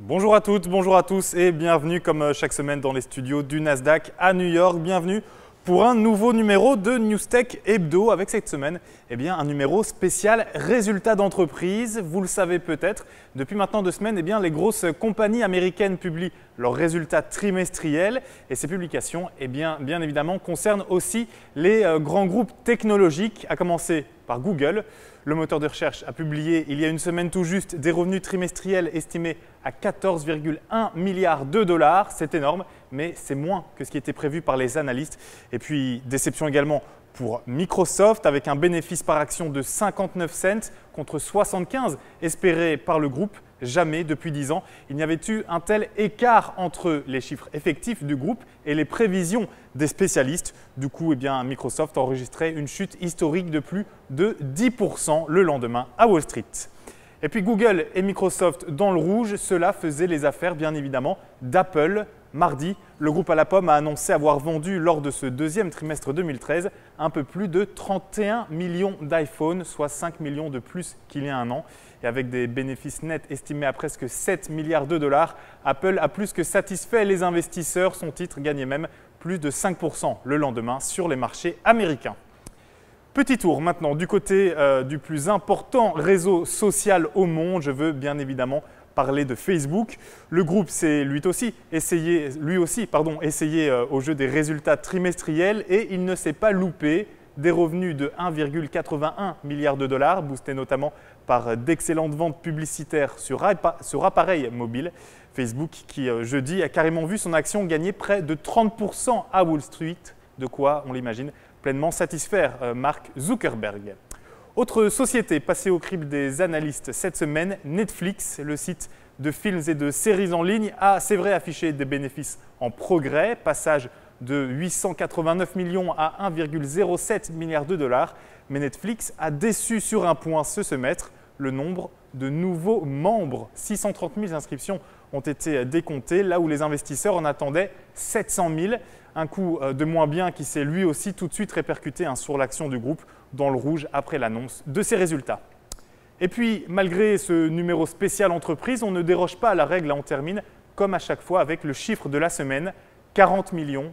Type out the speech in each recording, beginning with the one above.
Bonjour à toutes, bonjour à tous et bienvenue comme chaque semaine dans les studios du Nasdaq à New York. Bienvenue pour un nouveau numéro de Newstech Hebdo avec cette semaine un numéro spécial résultats d'entreprise. Vous le savez peut-être, depuis maintenant 2 semaines, les grosses compagnies américaines publient leurs résultats trimestriels et ces publications bien évidemment concernent aussi les grands groupes technologiques, à commencer par Google. Le moteur de recherche a publié il y a une semaine tout juste des revenus trimestriels estimés à 14,1 milliards de dollars. C'est énorme, mais c'est moins que ce qui était prévu par les analystes. Et puis, déception également pour Microsoft avec un bénéfice par action de 59 cents contre 75 espérés par le groupe. Jamais depuis 10 ans, il n'y avait eu un tel écart entre les chiffres effectifs du groupe et les prévisions des spécialistes. Du coup, Microsoft a enregistré une chute historique de plus de 10% le lendemain à Wall Street. Et puis Google et Microsoft dans le rouge, cela faisait les affaires bien évidemment d'Apple. Mardi, le groupe à la pomme a annoncé avoir vendu lors de ce deuxième trimestre 2013 un peu plus de 31 millions d'iPhone, soit 5 millions de plus qu'il y a un an. Et avec des bénéfices nets estimés à presque 7 milliards de dollars, Apple a plus que satisfait les investisseurs. Son titre gagnait même plus de 5% le lendemain sur les marchés américains. Petit tour maintenant du côté du plus important réseau social au monde. Je veux bien évidemment parler de Facebook. Le groupe s'est lui aussi essayé au jeu des résultats trimestriels et il ne s'est pas loupé. Des revenus de 1,81 milliard de dollars, boostés notamment par d'excellentes ventes publicitaires sur appareils mobiles. Facebook qui jeudi a carrément vu son action gagner près de 30% à Wall Street, de quoi, on l'imagine, pleinement satisfaire Mark Zuckerberg. Autre société passée au crible des analystes cette semaine, Netflix, le site de films et de séries en ligne, a, c'est vrai, affiché des bénéfices en progrès, passage de 889 millions à 1,07 milliard de dollars. Mais Netflix a déçu sur un point ce semestre, le nombre de nouveaux membres. 630 000 inscriptions ont été décomptées, là où les investisseurs en attendaient 700 000. Un coup de moins bien qui s'est lui aussi tout de suite répercuté sur l'action du groupe dans le rouge après l'annonce de ses résultats. Et puis, malgré ce numéro spécial entreprise, on ne déroge pas à la règle. On termine, comme à chaque fois, avec le chiffre de la semaine, 40 millions,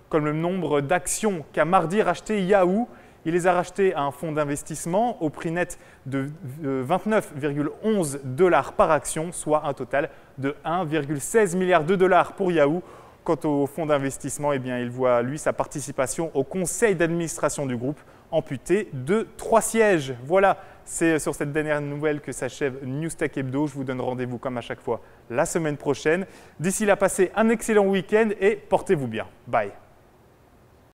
comme le nombre d'actions qu'a mardi racheté Yahoo. Il les a rachetées à un fonds d'investissement au prix net de 29,11 dollars par action, soit un total de 1,16 milliard de dollars pour Yahoo. Quant au fonds d'investissement, il voit, lui, sa participation au conseil d'administration du groupe amputée de 3 sièges. Voilà, c'est sur cette dernière nouvelle que s'achève Newstech Hebdo. Je vous donne rendez-vous comme à chaque fois la semaine prochaine. D'ici là, passez un excellent week-end et portez-vous bien. Bye.